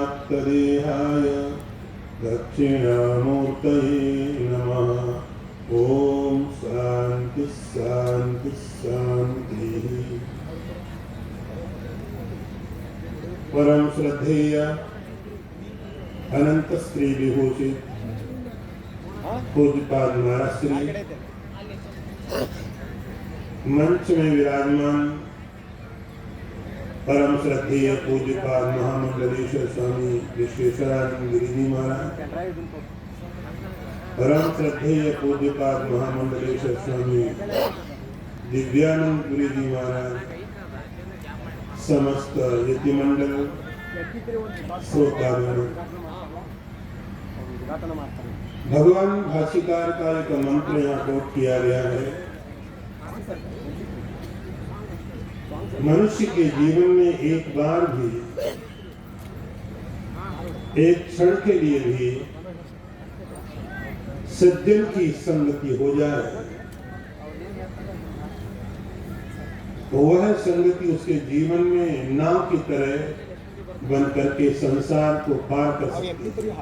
व्याप्तदेहाय दक्षिणामूर्तये नमः। ओम शांति शांति शांति। परम श्रद्धेय अनंत श्री विभूषित पूज्यपाद महाराज श्री मंच में विराजमान परम श्रद्धेय पूज्यपाद महामंडलेश्वर स्वामी विश्वेश्वरानंद गिरि जी महाराज, परम श्रद्धेय पूज्यपाद महामंडलेश्वर स्वामी दिव्यानंद गिरि जी महाराज, समस्त यतिमंडल, श्रोतागण, भगवान भाष्यकार का एक मंत्र यहाँ कोट किया गया है। मनुष्य के जीवन में एक बार भी, एक क्षण के लिए भी सज्जन की संगति हो जाए तो वह संगति उसके जीवन में नाव की तरह बन करके संसार को पार कर सकती है।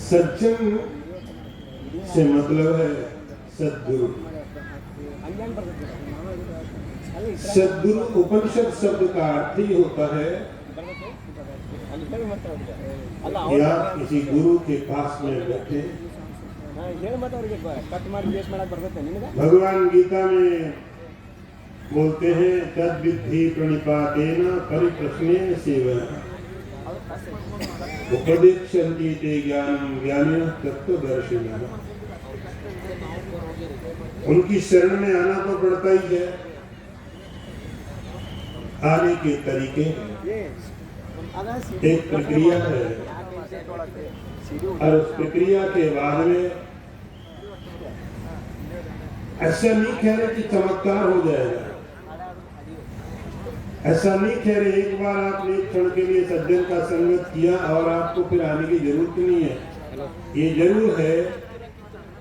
सज्जन से मतलब है सद्गुरु। सद्गुरु उपनिषद शब्द का अर्थ ही होता है या किसी गुरु के पास में बैठे। भगवान गीता में बोलते हैं तद विद्धि प्रणिपातेन परिप्रश्नेन सेवया उपदेक्षन्ति ते ज्ञानं ज्ञानिनः तत्त्वदर्शिनः। उनकी शरण में आना तो पड़ता ही है। आने के तरीके एक प्रक्रिया है और उस प्रक्रिया के बाद में ऐसा नहीं कह रहे कि चमत्कार हो जाएगा, ऐसा नहीं कह रहे एक बार आपने एक क्षण के लिए सज्जन का संगत किया और आपको फिर आने की जरूरत नहीं है। ये जरूर है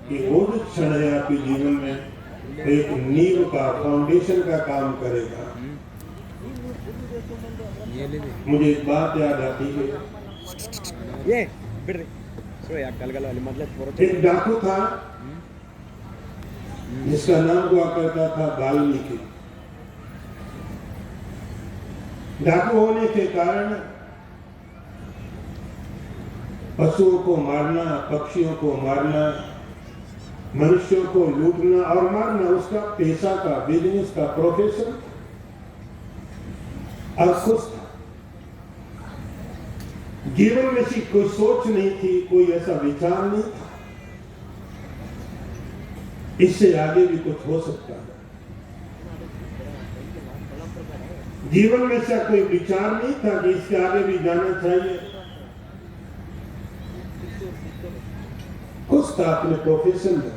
कि वो जो क्षण है आपके जीवन में एक नींव का, फाउंडेशन का काम करेगा। मुझे एक बात याद आती है। एक डाकू था जिसका नाम हुआ करता था वाल्मीकि। डाकू होने के कारण पशुओं को मारना, पक्षियों को मारना, मनुष्यों को लूटना और मारना उसका पेशा का, बिजनेस का, प्रोफेशन और खुश था। जीवन में सी कोई सोच नहीं थी, कोई ऐसा विचार नहीं था इससे आगे भी कुछ हो सकता है। जीवन में से कोई विचार नहीं था कि इससे आगे भी जाना चाहिए। खुश था अपने प्रोफेशन में।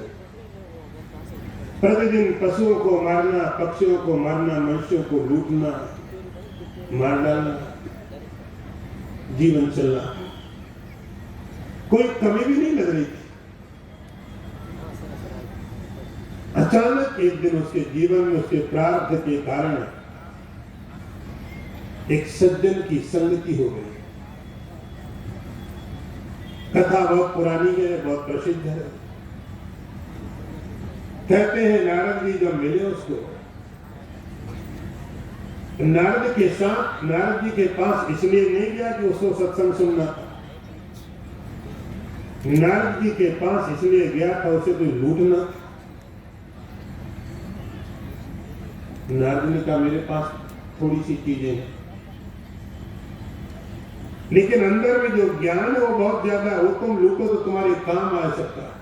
प्रतिदिन पशुओं को मारना, पक्षियों को मारना, मनुष्यों को लूटना, मार डालना, जीवन चलना, कोई कमी भी नहीं लग रही थी। अचानक एक दिन उसके जीवन में उसके प्रारब्ध के कारण एक सज्जन की संगति हो गई। कथा बहुत पुरानी है, बहुत प्रसिद्ध है। कहते हैं नारद जी जब मिले उसको, नारद के साथ, नारद जी के पास इसलिए नहीं गया कि उसको सत्संग सुनना था। नारद जी के पास इसलिए गया था उसे कोई लूटना था। नारद ने कहा मेरे पास थोड़ी सी चीजें हैं, लेकिन अंदर में जो ज्ञान है वो बहुत ज्यादा है, वो तुम लूटो तो तुम्हारे काम आ सकता है।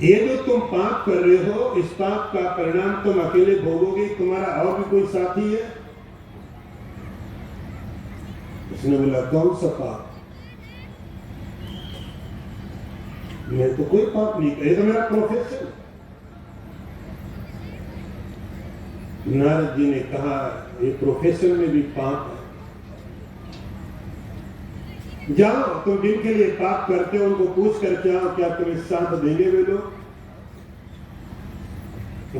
ये जो तुम पाप कर रहे हो, इस पाप का परिणाम तुम अकेले भोगोगे, तुम्हारा और भी कोई साथी है? उसने बोला कौन सा पाप? मैं तो कोई पाप नहीं कर, ये तो मेरा प्रोफेशन। नारद जी ने कहा ये प्रोफेशन में भी पाप है। जाओ तुम जिनके लिए पाप करते हो उनको पूछ करके आओ क्या तुम्हें साथ देंगे वे लोग?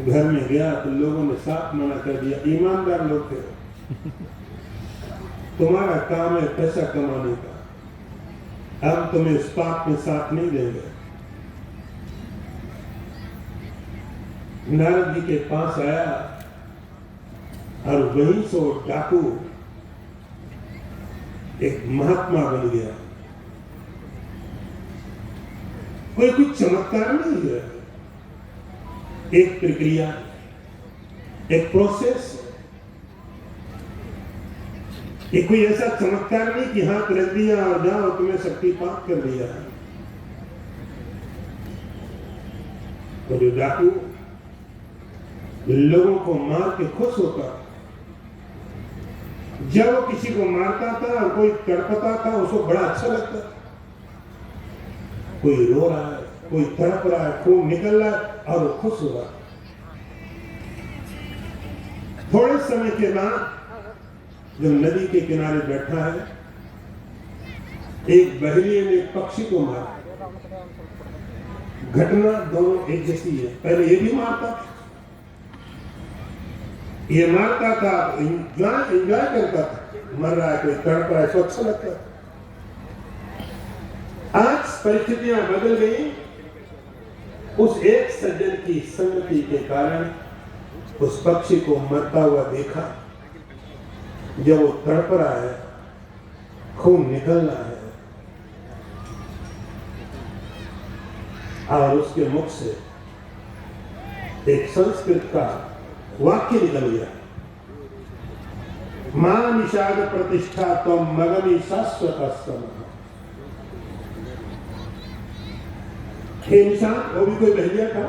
घर में गया तो लोगों ने साफ मना कर दिया, ईमानदार लोग थे, तुम्हारा काम है पैसा कमाने का, हम तुम्हें इस पाप में साथ नहीं देंगे। नारद जी के पास आया और वहीं से डाकू एक महात्मा बन गया। कोई कुछ चमत्कार नहीं है, एक प्रक्रिया, एक प्रोसेस। ये कोई ऐसा चमत्कार नहीं कि हाथ रख दिया और जाओ तुम्हें शक्तिपात कर दिया। तो जो डाकू लोगों को मार के खुश होता, जब वो किसी को मारता था और कोई तड़पता था उसको बड़ा अच्छा लगता। कोई रो रहा है, कोई तड़प रहा है, खून निकल रहा है और वो खुश हो रहा। थोड़े समय के बाद जब नदी के किनारे बैठा है, एक बहेलिये ने एक पक्षी को मारा। घटना दोनों एक जैसी है, पहले ये भी मारता था, ये मारता था, एंजॉय करता था, मर रहा है कोई तड़प रहा है तो अच्छा लगता था। आज परिस्थितियां बदल गई। उस एक सज्जन की संगति के कारण उस पक्षी को मरता हुआ देखा। जब वो तड़प रहा है, खून निकल रहा है और उसके मुख से एक संस्कृत का वाक्य निकल गया, मां निषाद प्रतिष्ठा त्वं मगमी शाश्वतस्तम। हे निषाद, वो भी कोई बहलिया था,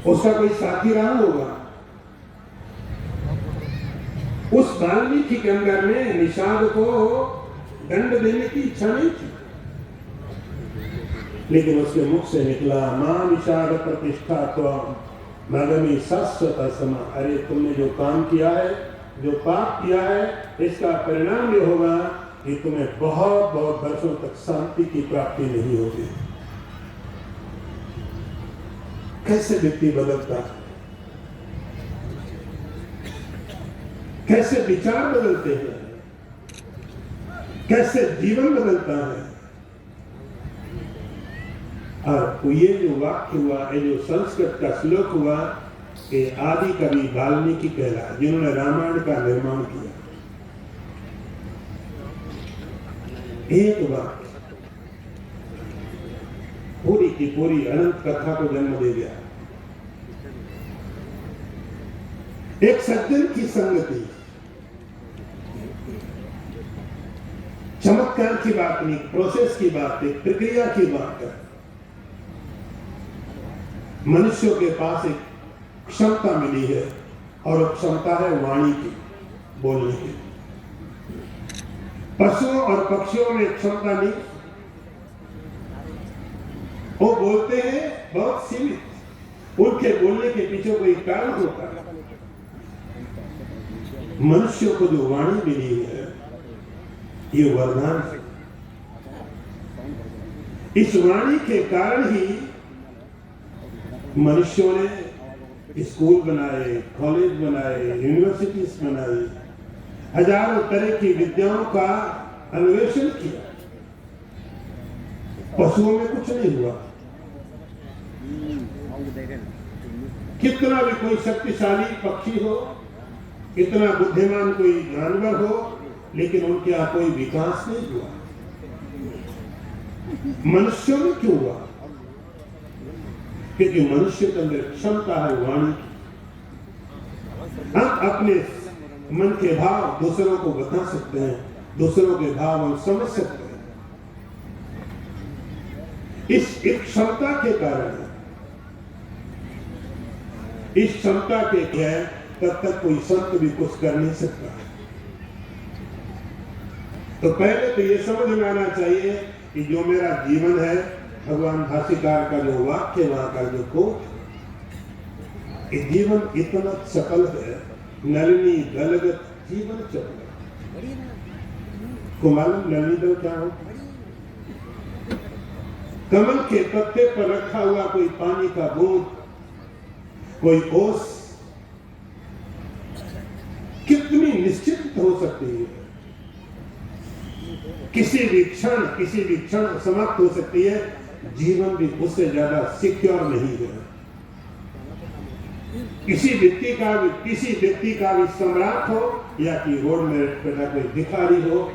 उसका कोई साथी रहा होगा। उस वाल्मीकि के अंदर में निषाद को दंड देने की इच्छा नहीं थी, लेकिन उसके मुख से निकला, मां निषाद प्रतिष्ठा त्वं मगमी शाश्वतस्तम। अरे तुमने जो काम किया है, जो पाप किया है, इसका परिणाम ये होगा कि तुम्हें बहुत बहुत वर्षों तक शांति की प्राप्ति नहीं होगी। कैसे व्यक्ति बदलता है, कैसे विचार बदलते हैं, कैसे जीवन बदलता है। और ये जो वाक्य हुआ, ये जो संस्कृत का श्लोक हुआ, ये आदि कवि वाल्मीकि कहलाए, जिन्होंने रामायण का निर्माण किया। एक वाक्य पूरी की पूरी अनंत कथा को जन्म दे गया। एक सज्जन की संगति, चमत्कार की बात नहीं, प्रोसेस की बात है, प्रक्रिया की बात है। मनुष्यों के पास एक क्षमता मिली है और क्षमता है वाणी की, बोलने की। पशुओं और पक्षियों में क्षमता नहीं, वो बोलते हैं बहुत सीमित, उनके बोलने के पीछे कोई कारण होता है। मनुष्यों को जो वाणी मिली है, ये वरदान है। इस वाणी के कारण ही मनुष्यों ने स्कूल बनाए, कॉलेज बनाए, यूनिवर्सिटीज बनाई, हजारों तरह की विद्याओं का अन्वेषण किया। पशुओं में कुछ नहीं हुआ। कितना भी कोई शक्तिशाली पक्षी हो, कितना बुद्धिमान कोई जानवर हो, लेकिन उनके यहाँ कोई विकास नहीं हुआ। मनुष्यों में क्यों हुआ? क्योंकि मनुष्य के अंदर क्षमता है वाणी की। हम अपने मन के भाव दूसरों को बता सकते हैं, दूसरों के भाव हम समझ सकते हैं। इस एक क्षमता के कारण, इस क्षमता के बगैर तब तक कोई संत भी कुछ कर नहीं सकता। तो पहले तो ये समझ में आना चाहिए कि जो मेरा जीवन है, भगवान भाष्यकार का जो वाक्य, वहां का जो कोट, ये जीवन इतना सकल है, नलिनी दलगत जीवन चक्र। को मालूम नलिनी दल क्या हो? कमल के पत्ते पर रखा हुआ कोई पानी का बूंद कोई ओस कितनी निश्चित हो सकती है, किसी भी क्षण समाप्त हो सकती है। जीवन भी उससे ज्यादा सिक्योर नहीं है। किसी व्यक्ति का भी सम्राट हो या कि रोड में पैदा कोई भिखारी हो,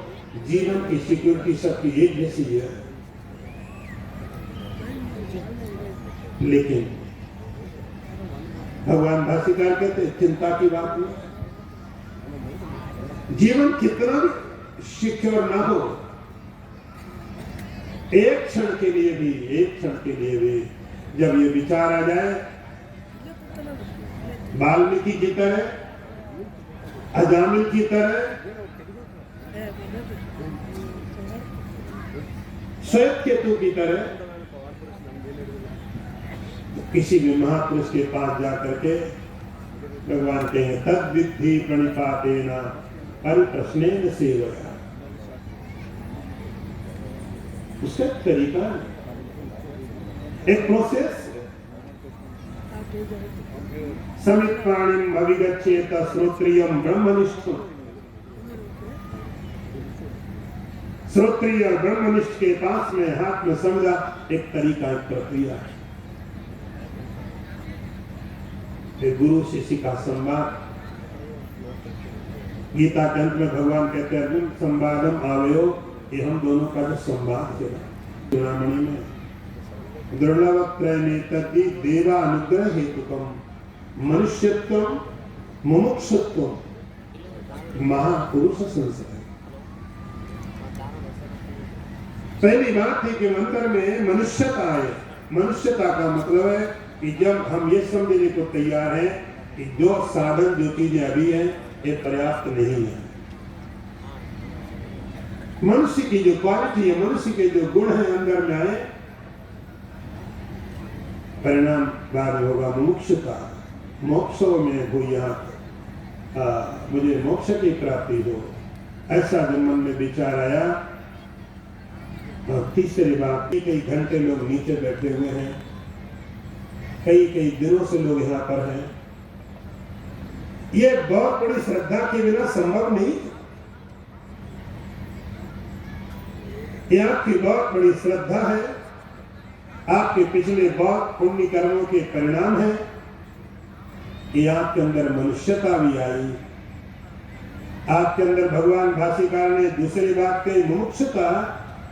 जीवन की सिक्योरिटी सबकी एक जैसी है। लेकिन भगवान भाष्यकार कहते चिंता की बात नहीं। जीवन कितना भी सिक्योर ना हो, एक क्षण के लिए भी जब ये विचार आ जाए, वाल्मीकि की तरह, अजामिल की तरह, श्वेत केतु की तरह, तो किसी भी महापुरुष के पास जाकर के भगवान कहेंगे तद विद्धि प्रणिपातेन परिप्रश्नेन सेवया। उसका तरीका, एक प्रोसेस। समित प्राणिम अभिगच्छेत श्रोत्रियम ब्रह्मनिष्ठ। श्रोत्रिय और ब्रह्मनिष्ठ के पास में हाथ में समझा एक तरीका, एक प्रक्रिया है। गुरु शिष्य का संवाद। गीता के अंत में भगवान कहते हैं अर्जुन संवादम आवयो, ये हम दोनों का जो संवाद है चूड़ामणि में, दुर्लभत्रय तद्धि देवा अनुग्रह हेतुकम मनुष्यत्वम मुमुक्षुत्वम महापुरुष संस्कार। पहली बात है कि मंत्र में मनुष्यता है। मनुष्यता का मतलब है कि जब हम ये समझने को तैयार हैं कि जो साधन, जो चीजें अभी हैं, ये पर्याप्त नहीं है। मनुष्य की जो क्वालिटी है, मनुष्य के जो गुण है अंदर में आए, परिणाम बाद होगा मुमुक्षुता। मोक्षों में भूयात्, मुझे मोक्ष की प्राप्ति हो, ऐसा जब मन में विचार आया। और तीसरी बात, कई घंटे लोग नीचे बैठे हुए हैं, कई दिनों से लोग यहाँ पर हैं। ये बहुत बड़ी श्रद्धा के बिना संभव नहीं। ये आपकी बहुत बड़ी श्रद्धा है, आपके पिछले बहुत पुण्य कर्मों के परिणाम है कि आपके अंदर मनुष्यता भी आई, आपके अंदर भगवान भाष्यकार ने दूसरी बात कही मुमुक्षुता,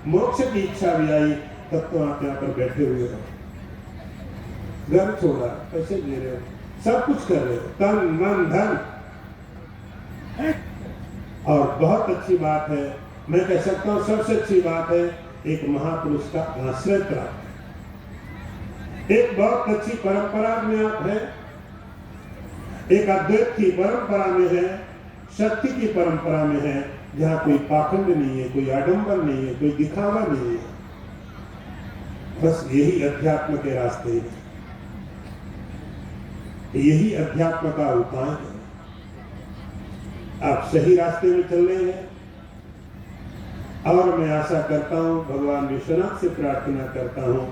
मोक्ष की इच्छा भी आई। तब तो आप यहाँ पर बैठे हुए हो, घर छोड़ा, पैसे दे रहे हो, सब कुछ कर रहे हो, तन मन धन। और बहुत अच्छी बात है, मैं कह सकता हूं सबसे अच्छी बात है, एक महापुरुष का आश्रय प्राप्त। एक बहुत अच्छी परंपरा में आप है, एक अद्वैत की परंपरा में है, शक्ति की परंपरा में है, जहां कोई पाखंड नहीं है, कोई आडंबर नहीं है, कोई दिखावा नहीं है। बस यही अध्यात्म के रास्ते हैं, यही अध्यात्म का उपाय है। आप सही रास्ते में चल रहे हैं और मैं आशा करता हूं, भगवान विश्वनाथ से प्रार्थना करता हूं,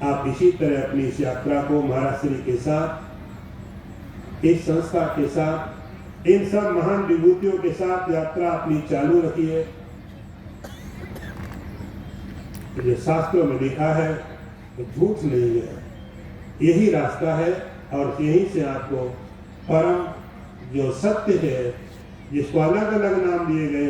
आप इसी तरह अपनी इस यात्रा को महाराज श्री के साथ, इस संस्था के साथ, इन सब महान विभूतियों के साथ यात्रा अपनी चालू रखिए। जो शास्त्रों में लिखा है तो झूठ नहीं है, यही रास्ता है। और यहीं से आपको परम जो सत्य है, जिसको अलग अलग नाम दिए गए